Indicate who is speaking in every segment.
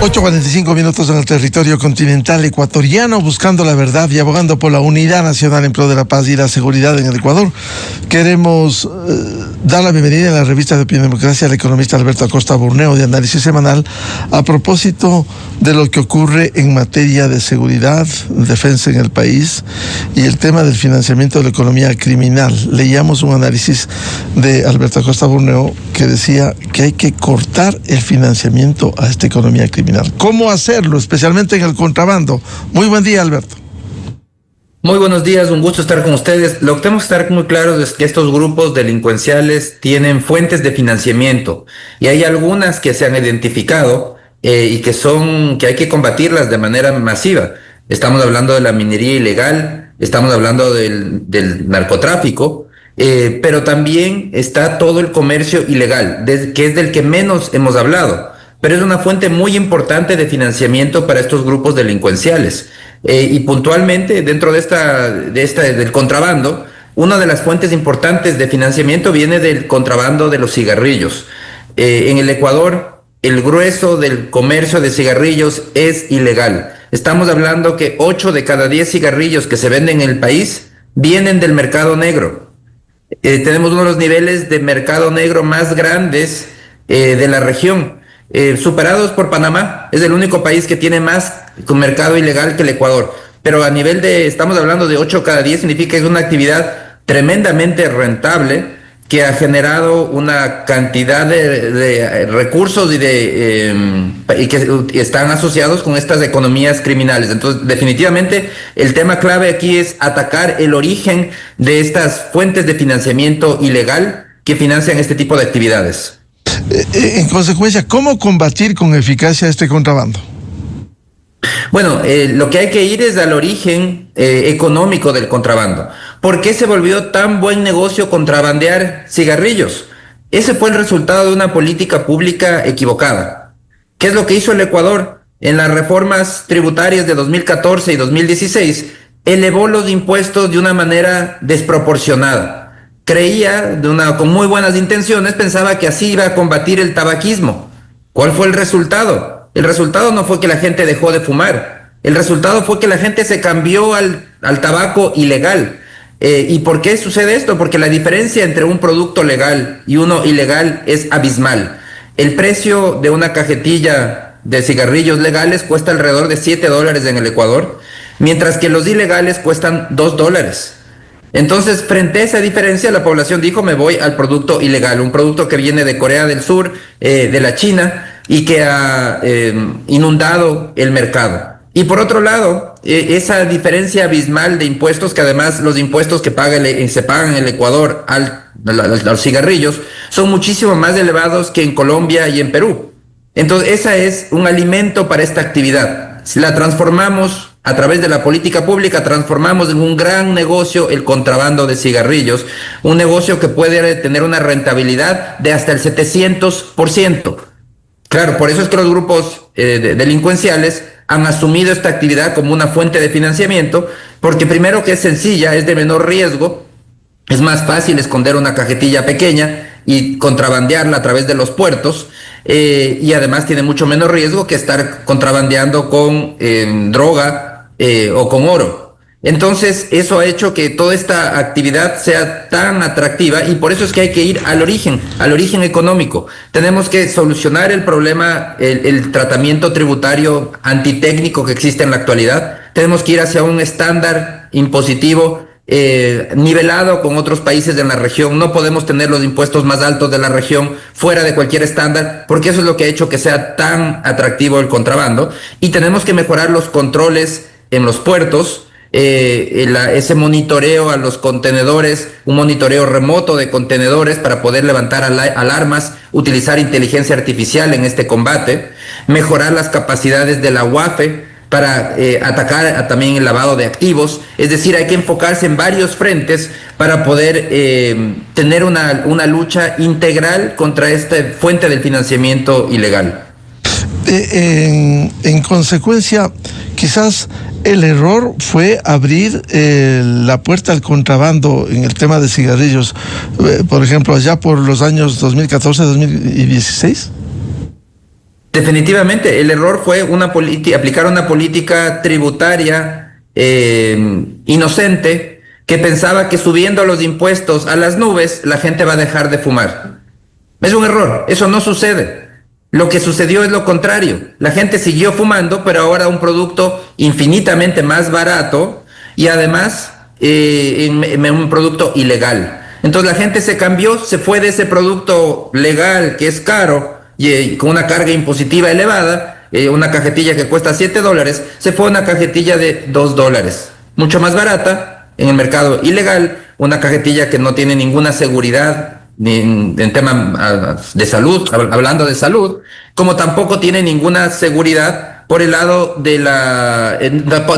Speaker 1: 8:45 en el territorio continental ecuatoriano, buscando la verdad y abogando por la unidad nacional en pro de la paz y la seguridad en el Ecuador. Queremos dar la bienvenida a la revista de Opinión y Democracia al economista Alberto Acosta Burneo, de análisis semanal, a propósito de lo que ocurre en materia de seguridad, defensa en el país y el tema del financiamiento de la economía criminal. Leíamos un análisis de Alberto Acosta Burneo que decía que hay que cortar el financiamiento a esta economía criminal. ¿Cómo hacerlo, especialmente en el contrabando? Muy buen día, Alberto.
Speaker 2: Muy buenos días, un gusto estar con ustedes. Lo que tenemos que estar muy claros es que estos grupos delincuenciales tienen fuentes de financiamiento y hay algunas que se han identificado y que hay que combatirlas de manera masiva. Estamos hablando de la minería ilegal, estamos hablando del narcotráfico, pero también está todo el comercio ilegal, que es del que menos hemos hablado, pero es una fuente muy importante de financiamiento para estos grupos delincuenciales. Y puntualmente dentro del contrabando, una de las fuentes importantes de financiamiento viene del contrabando de los cigarrillos. En el Ecuador, el grueso del comercio de cigarrillos es ilegal. Estamos hablando que 8 de cada 10 cigarrillos que se venden en el país vienen del mercado negro. Tenemos uno de los niveles de mercado negro más grandes de la región, superados por Panamá. Es el único país que tiene más con mercado ilegal que el Ecuador. Pero a nivel estamos hablando de 8 cada 10, significa que es una actividad tremendamente rentable que ha generado una cantidad de recursos y que están asociados con estas economías criminales. Entonces, definitivamente, el tema clave aquí es atacar el origen de estas fuentes de financiamiento ilegal que financian este tipo de actividades.
Speaker 1: En consecuencia, ¿cómo combatir con eficacia este contrabando?
Speaker 2: Bueno, lo que hay que ir es al origen económico del contrabando. ¿Por qué se volvió tan buen negocio contrabandear cigarrillos? Ese fue el resultado de una política pública equivocada. ¿Qué es lo que hizo el Ecuador? En las reformas tributarias de 2014 y 2016, elevó los impuestos de una manera desproporcionada. Creía, con muy buenas intenciones, pensaba que así iba a combatir el tabaquismo. ¿Cuál fue el resultado? El resultado no fue que la gente dejó de fumar. El resultado fue que la gente se cambió al tabaco ilegal. ¿Y por qué sucede esto? Porque la diferencia entre un producto legal y uno ilegal es abismal. El precio de una cajetilla de cigarrillos legales cuesta alrededor de $7 en el Ecuador, mientras que los ilegales cuestan $2. Entonces, frente a esa diferencia, la población dijo: me voy al producto ilegal, un producto que viene de Corea del Sur, de la China, y que ha inundado el mercado. Y por otro lado, esa diferencia abismal de impuestos, que además los impuestos que se pagan en el Ecuador a los cigarrillos son muchísimo más elevados que en Colombia y en Perú. Entonces, esa es un alimento para esta actividad. Si la transformamos a través de la política pública, transformamos en un gran negocio el contrabando de cigarrillos, un negocio que puede tener una rentabilidad de hasta el 700%. Claro, por eso es que los grupos delincuenciales han asumido esta actividad como una fuente de financiamiento, porque primero que es sencilla, es de menor riesgo, es más fácil esconder una cajetilla pequeña y contrabandearla a través de los puertos, y además tiene mucho menos riesgo que estar contrabandeando con droga o con oro. Entonces, eso ha hecho que toda esta actividad sea tan atractiva, y por eso es que hay que ir al origen económico. Tenemos que solucionar el problema, el tratamiento tributario antitécnico que existe en la actualidad. Tenemos que ir hacia un estándar impositivo nivelado con otros países de la región. No podemos tener los impuestos más altos de la región fuera de cualquier estándar, porque eso es lo que ha hecho que sea tan atractivo el contrabando. Y tenemos que mejorar los controles en los puertos, ese monitoreo a los contenedores, un monitoreo remoto de contenedores para poder levantar alarmas, utilizar inteligencia artificial en este combate, mejorar las capacidades de la UAFE para atacar también el lavado de activos. Es decir, hay que enfocarse en varios frentes para poder tener una lucha integral contra esta fuente del financiamiento ilegal.
Speaker 1: En consecuencia, quizás el error fue abrir la puerta al contrabando en el tema de cigarrillos, por ejemplo, allá por los años 2014-2016.
Speaker 2: Definitivamente, el error fue aplicar una política tributaria inocente que pensaba que subiendo los impuestos a las nubes la gente va a dejar de fumar. Es un error, eso no sucede. Lo que sucedió es lo contrario. La gente siguió fumando, pero ahora un producto infinitamente más barato y además un producto ilegal. Entonces la gente se cambió, se fue de ese producto legal que es caro y con una carga impositiva elevada, una cajetilla que cuesta $7, se fue a una cajetilla de $2, mucho más barata en el mercado ilegal, una cajetilla que no tiene ninguna seguridad en tema de salud, hablando de salud, como tampoco tiene ninguna seguridad por el lado de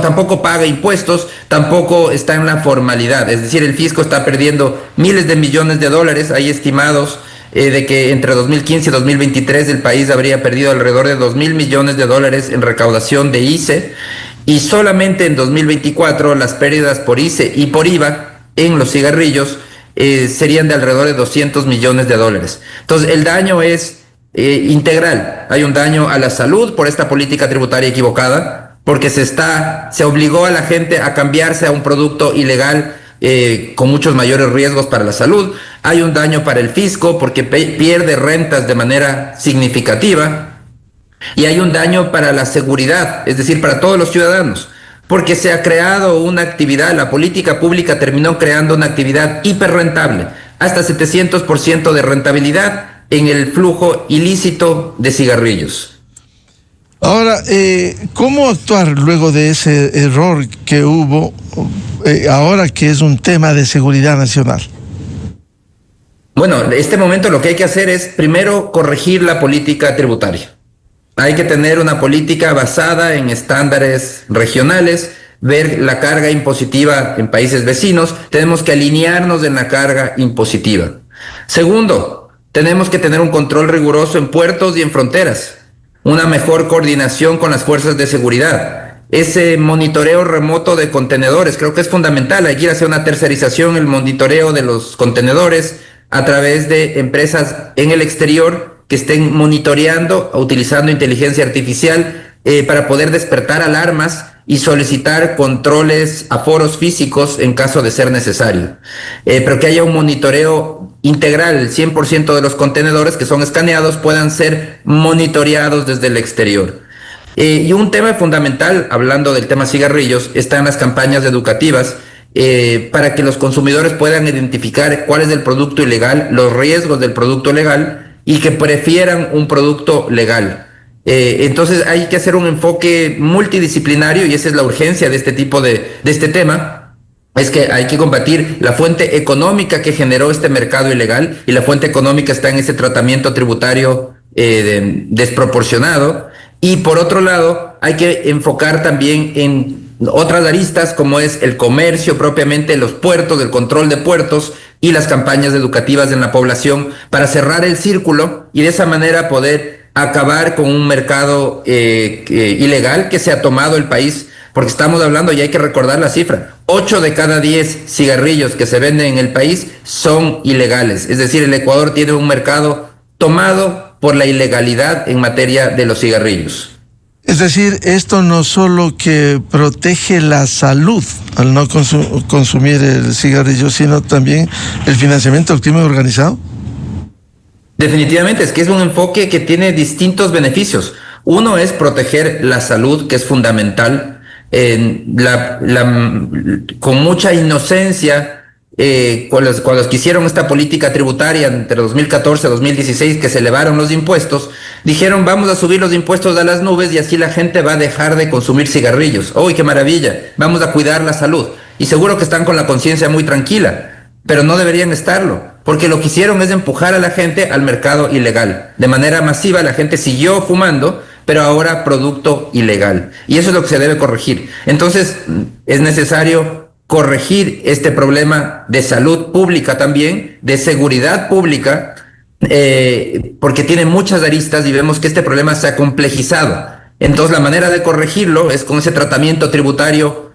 Speaker 2: tampoco paga impuestos, tampoco está en la formalidad, es decir, el fisco está perdiendo miles de millones de dólares, hay estimados de que entre 2015 y 2023 el país habría perdido alrededor de $2.000 millones en recaudación de ICE, y solamente en 2024 las pérdidas por ICE y por IVA en los cigarrillos serían de alrededor de $200 millones. Entonces el daño es integral. Hay un daño a la salud por esta política tributaria equivocada, porque se obligó a la gente a cambiarse a un producto ilegal con muchos mayores riesgos para la salud. Hay un daño para el fisco porque pierde rentas de manera significativa. Y hay un daño para la seguridad, es decir, para todos los ciudadanos, porque se ha creado una actividad, la política pública terminó creando una actividad hiperrentable, hasta 700% de rentabilidad en el flujo ilícito de cigarrillos.
Speaker 1: Ahora, ¿cómo actuar luego de ese error que hubo, ahora que es un tema de seguridad nacional?
Speaker 2: Bueno, en este momento lo que hay que hacer es primero corregir la política tributaria. Hay que tener una política basada en estándares regionales, ver la carga impositiva en países vecinos, tenemos que alinearnos en la carga impositiva. Segundo, tenemos que tener un control riguroso en puertos y en fronteras, una mejor coordinación con las fuerzas de seguridad, ese monitoreo remoto de contenedores, creo que es fundamental, hay que ir hacia una tercerización, el monitoreo de los contenedores a través de empresas en el exterior que estén monitoreando, utilizando inteligencia artificial para poder despertar alarmas y solicitar controles a foros físicos en caso de ser necesario. Pero que haya un monitoreo integral, el 100% de los contenedores que son escaneados puedan ser monitoreados desde el exterior. Y un tema fundamental, hablando del tema cigarrillos, está en las campañas educativas para que los consumidores puedan identificar cuál es el producto ilegal, los riesgos del producto legal y que prefieran un producto legal. Entonces hay que hacer un enfoque multidisciplinario y esa es la urgencia de este tipo de este tema. Es que hay que combatir la fuente económica que generó este mercado ilegal y la fuente económica está en ese tratamiento tributario desproporcionado. Y por otro lado, hay que enfocar también en otras aristas como es el comercio propiamente, los puertos, el control de puertos y las campañas educativas en la población para cerrar el círculo y de esa manera poder acabar con un mercado ilegal que se ha tomado el país, porque estamos hablando, y hay que recordar la cifra, 8 de cada 10 cigarrillos que se venden en el país son ilegales, es decir, el Ecuador tiene un mercado tomado por la ilegalidad en materia de los cigarrillos.
Speaker 1: Es decir, esto no solo que protege la salud al no consumir el cigarrillo, sino también el financiamiento del crimen organizado.
Speaker 2: Definitivamente, es que es un enfoque que tiene distintos beneficios. Uno es proteger la salud, que es fundamental. Con mucha inocencia, cuando hicieron esta política tributaria entre 2014 y 2016, que se elevaron los impuestos, dijeron vamos a subir los impuestos a las nubes y así la gente va a dejar de consumir cigarrillos. ¡Uy, qué maravilla! Vamos a cuidar la salud. Y seguro que están con la conciencia muy tranquila, pero no deberían estarlo, porque lo que hicieron es empujar a la gente al mercado ilegal. De manera masiva la gente siguió fumando, pero ahora producto ilegal. Y eso es lo que se debe corregir. Entonces es necesario corregir este problema de salud pública también, de seguridad pública, porque tiene muchas aristas y vemos que este problema se ha complejizado. Entonces la manera de corregirlo es con ese tratamiento tributario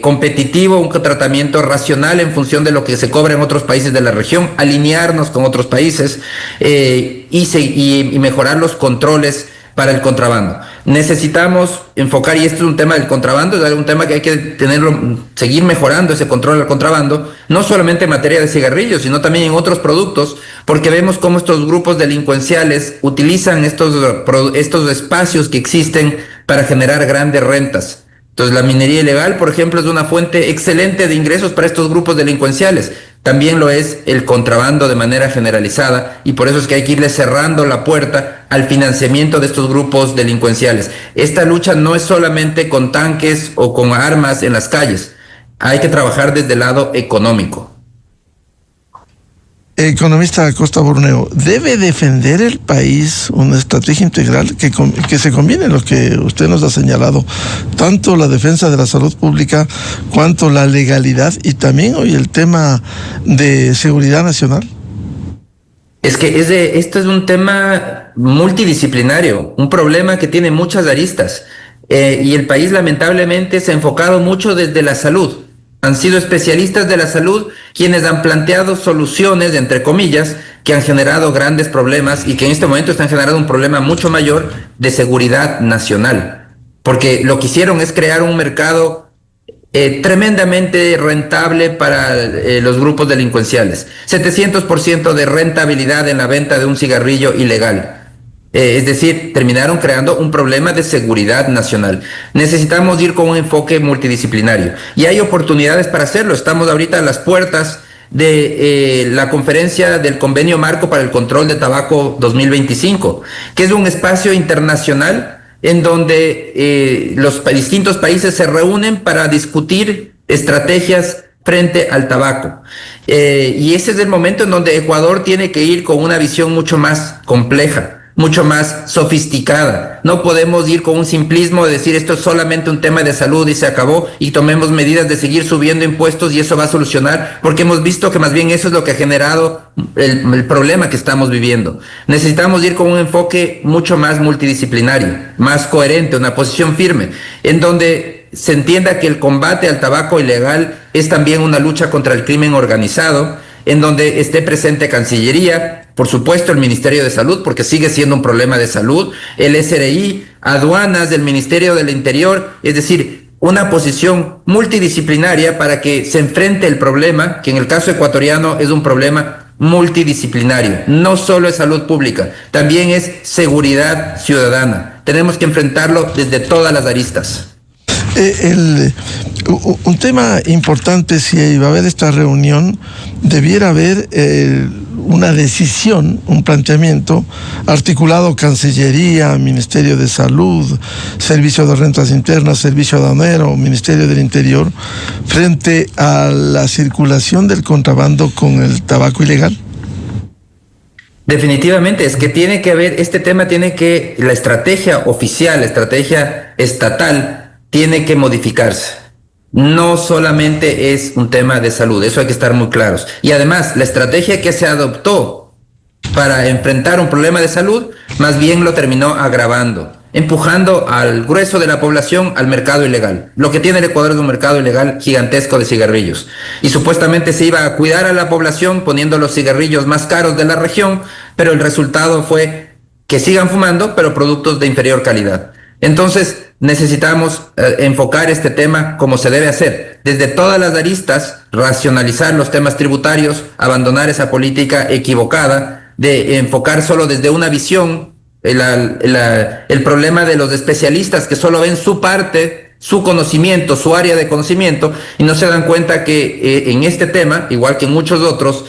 Speaker 2: competitivo, un tratamiento racional en función de lo que se cobra en otros países de la región, alinearnos con otros países y mejorar los controles para el contrabando. Necesitamos enfocar, y este es un tema del contrabando, es un tema que hay que tenerlo, seguir mejorando ese control al contrabando, no solamente en materia de cigarrillos, sino también en otros productos, porque vemos cómo estos grupos delincuenciales utilizan estos espacios que existen para generar grandes rentas. Entonces, la minería ilegal, por ejemplo, es una fuente excelente de ingresos para estos grupos delincuenciales. También lo es el contrabando de manera generalizada, y por eso es que hay que irle cerrando la puerta al financiamiento de estos grupos delincuenciales. Esta lucha no es solamente con tanques o con armas en las calles. Hay que trabajar desde el lado económico.
Speaker 1: Economista Acosta Borneo, ¿debe defender el país una estrategia integral que se combine lo que usted nos ha señalado, tanto la defensa de la salud pública cuanto la legalidad y también hoy el tema de seguridad nacional?
Speaker 2: Es que esto es un tema multidisciplinario, un problema que tiene muchas aristas, y el país lamentablemente se ha enfocado mucho desde la salud. Han sido especialistas de la salud quienes han planteado soluciones, entre comillas, que han generado grandes problemas y que en este momento están generando un problema mucho mayor de seguridad nacional. Porque lo que hicieron es crear un mercado tremendamente rentable para los grupos delincuenciales. 700% de rentabilidad en la venta de un cigarrillo ilegal. Es decir, terminaron creando un problema de seguridad nacional. Necesitamos ir con un enfoque multidisciplinario y hay oportunidades para hacerlo. Estamos ahorita a las puertas de la conferencia del Convenio Marco para el Control de Tabaco 2025, que es un espacio internacional en donde los distintos países se reúnen para discutir estrategias frente al tabaco. Y ese es el momento en donde Ecuador tiene que ir con una visión mucho más compleja, mucho más sofisticada. No podemos ir con un simplismo de decir esto es solamente un tema de salud y se acabó y tomemos medidas de seguir subiendo impuestos y eso va a solucionar, porque hemos visto que más bien eso es lo que ha generado el problema que estamos viviendo. Necesitamos ir con un enfoque mucho más multidisciplinario, más coherente, una posición firme, en donde se entienda que el combate al tabaco ilegal es también una lucha contra el crimen organizado, en donde esté presente Cancillería, por supuesto el Ministerio de Salud, porque sigue siendo un problema de salud, el SRI, aduanas del Ministerio del Interior, es decir, una posición multidisciplinaria para que se enfrente el problema, que en el caso ecuatoriano es un problema multidisciplinario, no solo es salud pública, también es seguridad ciudadana. Tenemos que enfrentarlo desde todas las aristas.
Speaker 1: Un tema importante, si va a haber esta reunión, debiera haber una decisión, un planteamiento articulado Cancillería, Ministerio de Salud, Servicio de Rentas Internas, Servicio Aduanero, Ministerio del Interior, frente a la circulación del contrabando con el tabaco ilegal.
Speaker 2: Definitivamente, es que tiene que haber, este tema la estrategia oficial, la estrategia estatal, tiene que modificarse. No solamente es un tema de salud, eso hay que estar muy claros. Y además, la estrategia que se adoptó para enfrentar un problema de salud, más bien lo terminó agravando, empujando al grueso de la población al mercado ilegal. Lo que tiene el Ecuador es un mercado ilegal gigantesco de cigarrillos. Y supuestamente se iba a cuidar a la población poniendo los cigarrillos más caros de la región, pero el resultado fue que sigan fumando, pero productos de inferior calidad. Entonces, necesitamos enfocar este tema como se debe hacer, desde todas las aristas, racionalizar los temas tributarios, abandonar esa política equivocada de enfocar solo desde una visión el problema de los especialistas que solo ven su parte, su conocimiento, su área de conocimiento, y no se dan cuenta que en este tema, igual que en muchos otros,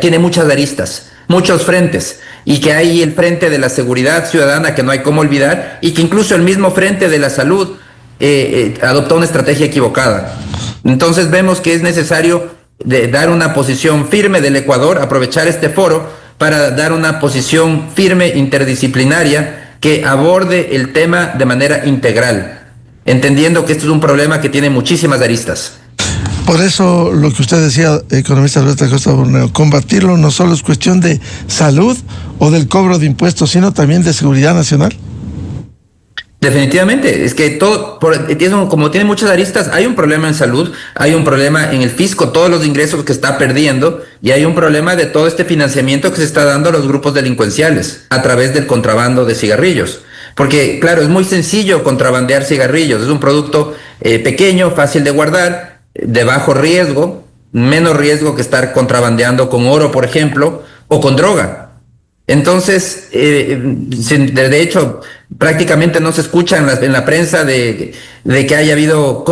Speaker 2: tiene muchas aristas, muchos frentes, y que hay el frente de la seguridad ciudadana que no hay cómo olvidar, y que incluso el mismo frente de la salud adoptó una estrategia equivocada. Entonces vemos que es necesario dar una posición firme del Ecuador, aprovechar este foro para dar una posición firme interdisciplinaria que aborde el tema de manera integral, entendiendo que esto es un problema que tiene muchísimas aristas.
Speaker 1: Por eso lo que usted decía, economista Alberto Acosta Borneo, combatirlo no solo es cuestión de salud o del cobro de impuestos, sino también de seguridad nacional.
Speaker 2: Definitivamente, es que como tiene muchas aristas, hay un problema en salud, hay un problema en el fisco, todos los ingresos que está perdiendo, y hay un problema de todo este financiamiento que se está dando a los grupos delincuenciales a través del contrabando de cigarrillos. Porque, claro, es muy sencillo contrabandear cigarrillos, es un producto pequeño, fácil de guardar, de bajo riesgo, menos riesgo que estar contrabandeando con oro, por ejemplo, o con droga. Entonces, de hecho, prácticamente no se escucha en la prensa de que haya habido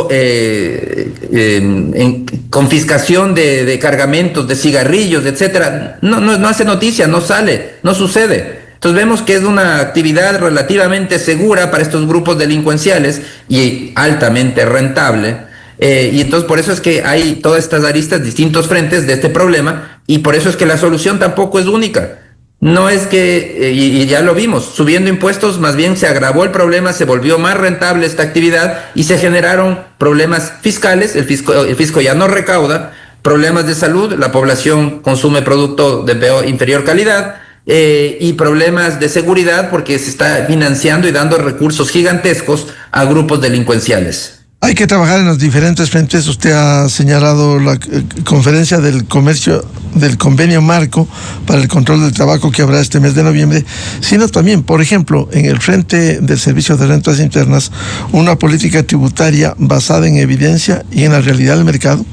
Speaker 2: confiscación de cargamentos, de cigarrillos, etcétera. No hace noticia, no sale, no sucede. Entonces vemos que es una actividad relativamente segura para estos grupos delincuenciales y altamente rentable. Y entonces por eso es que hay todas estas aristas, distintos frentes de este problema, y por eso es que la solución tampoco es única. No es que, y ya lo vimos, subiendo impuestos, más bien se agravó el problema, se volvió más rentable esta actividad y se generaron problemas fiscales, el fisco ya no recauda, problemas de salud, la población consume producto de inferior calidad, y problemas de seguridad porque se está financiando y dando recursos gigantescos a grupos delincuenciales.
Speaker 1: Hay que trabajar en los diferentes frentes. Usted ha señalado la conferencia del comercio, del convenio marco para el control del tabaco que habrá este mes de noviembre, sino también, por ejemplo, en el frente del Servicio de Rentas Internas, una política tributaria basada en evidencia y en la realidad del mercado.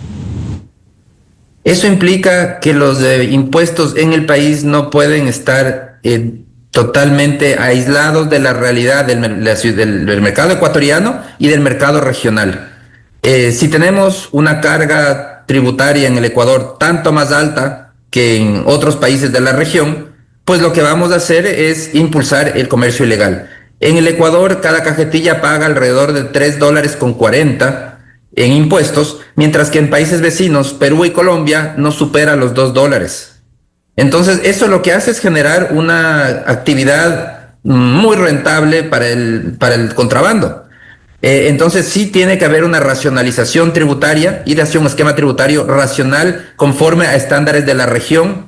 Speaker 2: Eso implica que los impuestos en el país no pueden estar totalmente aislados de la realidad del mercado ecuatoriano y del mercado regional. Si tenemos una carga tributaria en el Ecuador tanto más alta que en otros países de la región, pues lo que vamos a hacer es impulsar el comercio ilegal. En el Ecuador, cada cajetilla paga alrededor de $3.40 en impuestos, mientras que en países vecinos, Perú y Colombia, no supera los $2. Entonces, eso lo que hace es generar una actividad muy rentable para el contrabando. Entonces, sí tiene que haber una racionalización tributaria, ir hacia un esquema tributario racional conforme a estándares de la región,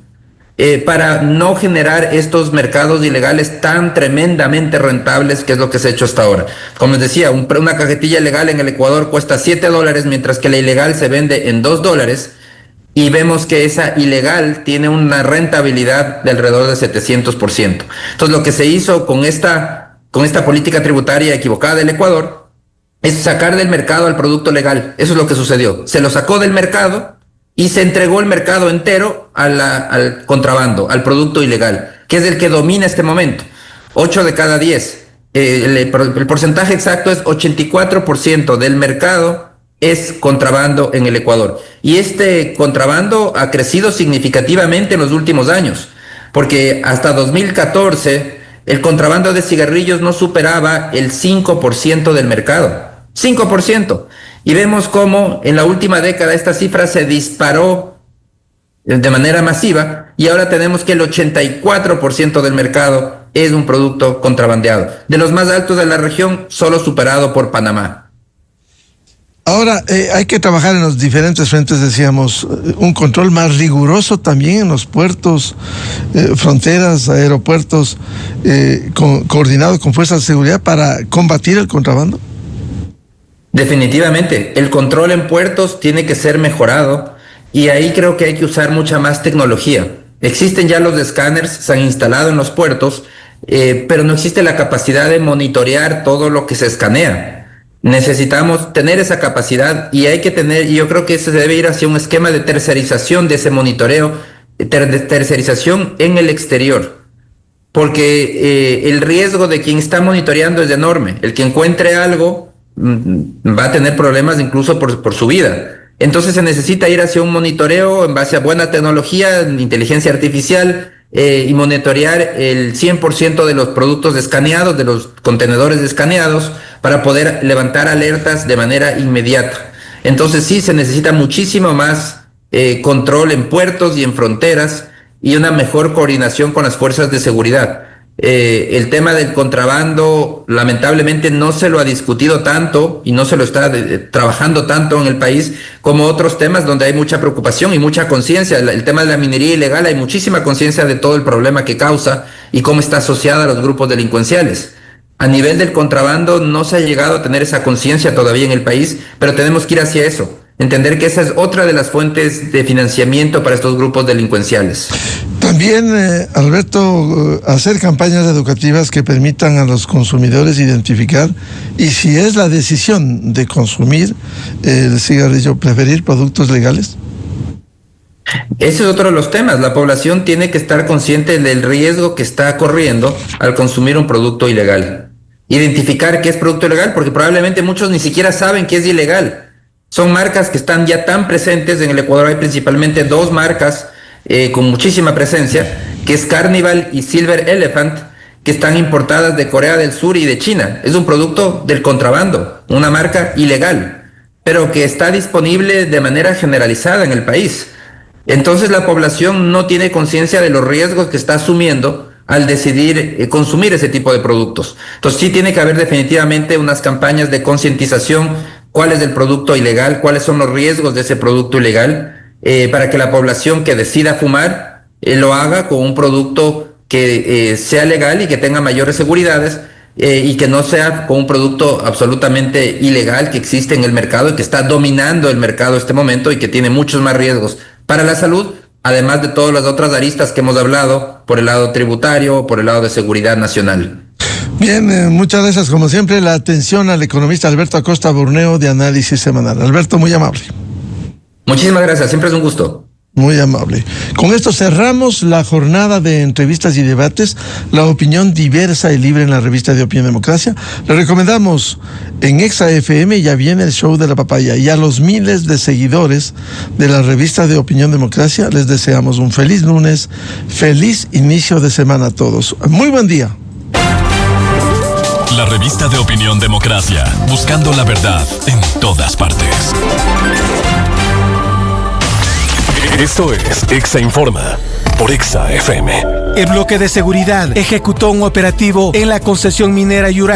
Speaker 2: para no generar estos mercados ilegales tan tremendamente rentables, que es lo que se ha hecho hasta ahora. Como les decía, una cajetilla legal en el Ecuador cuesta $7, mientras que la ilegal se vende en $2. Y vemos que esa ilegal tiene una rentabilidad de alrededor de 700%. Entonces, lo que se hizo con esta política tributaria equivocada del Ecuador es sacar del mercado al producto legal. Eso es lo que sucedió. Se lo sacó del mercado y se entregó el mercado entero al contrabando, al producto ilegal, que es el que domina este momento. 8 de cada 10. El porcentaje exacto es 84% del mercado es contrabando en el Ecuador. Y este contrabando ha crecido significativamente en los últimos años, porque hasta 2014 el contrabando de cigarrillos no superaba el 5% del mercado. 5%. Y vemos cómo en la última década esta cifra se disparó de manera masiva y ahora tenemos que el 84% del mercado es un producto contrabandeado. De los más altos de la región, solo superado por Panamá.
Speaker 1: Ahora, hay que trabajar en los diferentes frentes, decíamos, un control más riguroso también en los puertos, fronteras, aeropuertos, coordinado con fuerzas de seguridad para combatir el contrabando.
Speaker 2: Definitivamente, el control en puertos tiene que ser mejorado y ahí creo que hay que usar mucha más tecnología. Existen ya los escáneres, se han instalado en los puertos, pero no existe la capacidad de monitorear todo lo que se escanea. Necesitamos tener esa capacidad y hay que tener, y yo creo que se debe ir hacia un esquema de tercerización de ese monitoreo, tercerización en el exterior, porque el riesgo de quien está monitoreando es enorme. El que encuentre algo va a tener problemas incluso por su vida. Entonces se necesita ir hacia un monitoreo en base a buena tecnología, inteligencia artificial, y monitorear el 100% de los productos escaneados, de los contenedores escaneados, para poder levantar alertas de manera inmediata. Entonces sí se necesita muchísimo más control en puertos y en fronteras y una mejor coordinación con las fuerzas de seguridad. El tema del contrabando lamentablemente no se lo ha discutido tanto y no se lo está trabajando tanto en el país como otros temas donde hay mucha preocupación y mucha conciencia. El tema de la minería ilegal, hay muchísima conciencia de todo el problema que causa y cómo está asociada a los grupos delincuenciales. A nivel del contrabando no se ha llegado a tener esa conciencia todavía en el país, pero tenemos que ir hacia eso. Entender que esa es otra de las fuentes de financiamiento para estos grupos delincuenciales.
Speaker 1: También, Alberto, hacer campañas educativas que permitan a los consumidores identificar y si es la decisión de consumir el cigarrillo, preferir productos legales.
Speaker 2: Ese es otro de los temas. La población tiene que estar consciente del riesgo que está corriendo al consumir un producto ilegal. Identificar qué es producto ilegal, porque probablemente muchos ni siquiera saben que es ilegal. Son marcas que están ya tan presentes. En el Ecuador hay principalmente dos marcas con muchísima presencia, que es Carnival y Silver Elephant, que están importadas de Corea del Sur y de China. Es un producto del contrabando, una marca ilegal, pero que está disponible de manera generalizada en el país. Entonces la población no tiene conciencia de los riesgos que está asumiendo al decidir consumir ese tipo de productos. Entonces sí tiene que haber definitivamente unas campañas de concientización, cuál es el producto ilegal, cuáles son los riesgos de ese producto ilegal, para que la población que decida fumar lo haga con un producto que sea legal y que tenga mayores seguridades, y que no sea con un producto absolutamente ilegal que existe en el mercado y que está dominando el mercado en este momento y que tiene muchos más riesgos para la salud, además de todas las otras aristas que hemos hablado por el lado tributario, por el lado de seguridad nacional.
Speaker 1: Bien, muchas gracias. Como siempre, la atención al economista Alberto Acosta Borneo de Análisis Semanal. Alberto, muy amable.
Speaker 2: Muchísimas gracias, siempre es un gusto.
Speaker 1: Muy amable. Con esto cerramos la jornada de entrevistas y debates, la opinión diversa y libre en la revista de Opinión Democracia. Le recomendamos en Exa FM, ya viene el show de la papaya, y a los miles de seguidores de la revista de Opinión Democracia les deseamos un feliz lunes, feliz inicio de semana a todos. Muy buen día.
Speaker 3: La revista de Opinión Democracia, buscando la verdad en todas partes. Esto es Exa Informa por Exa FM.
Speaker 4: El bloque de seguridad ejecutó un operativo en la concesión minera Yurá.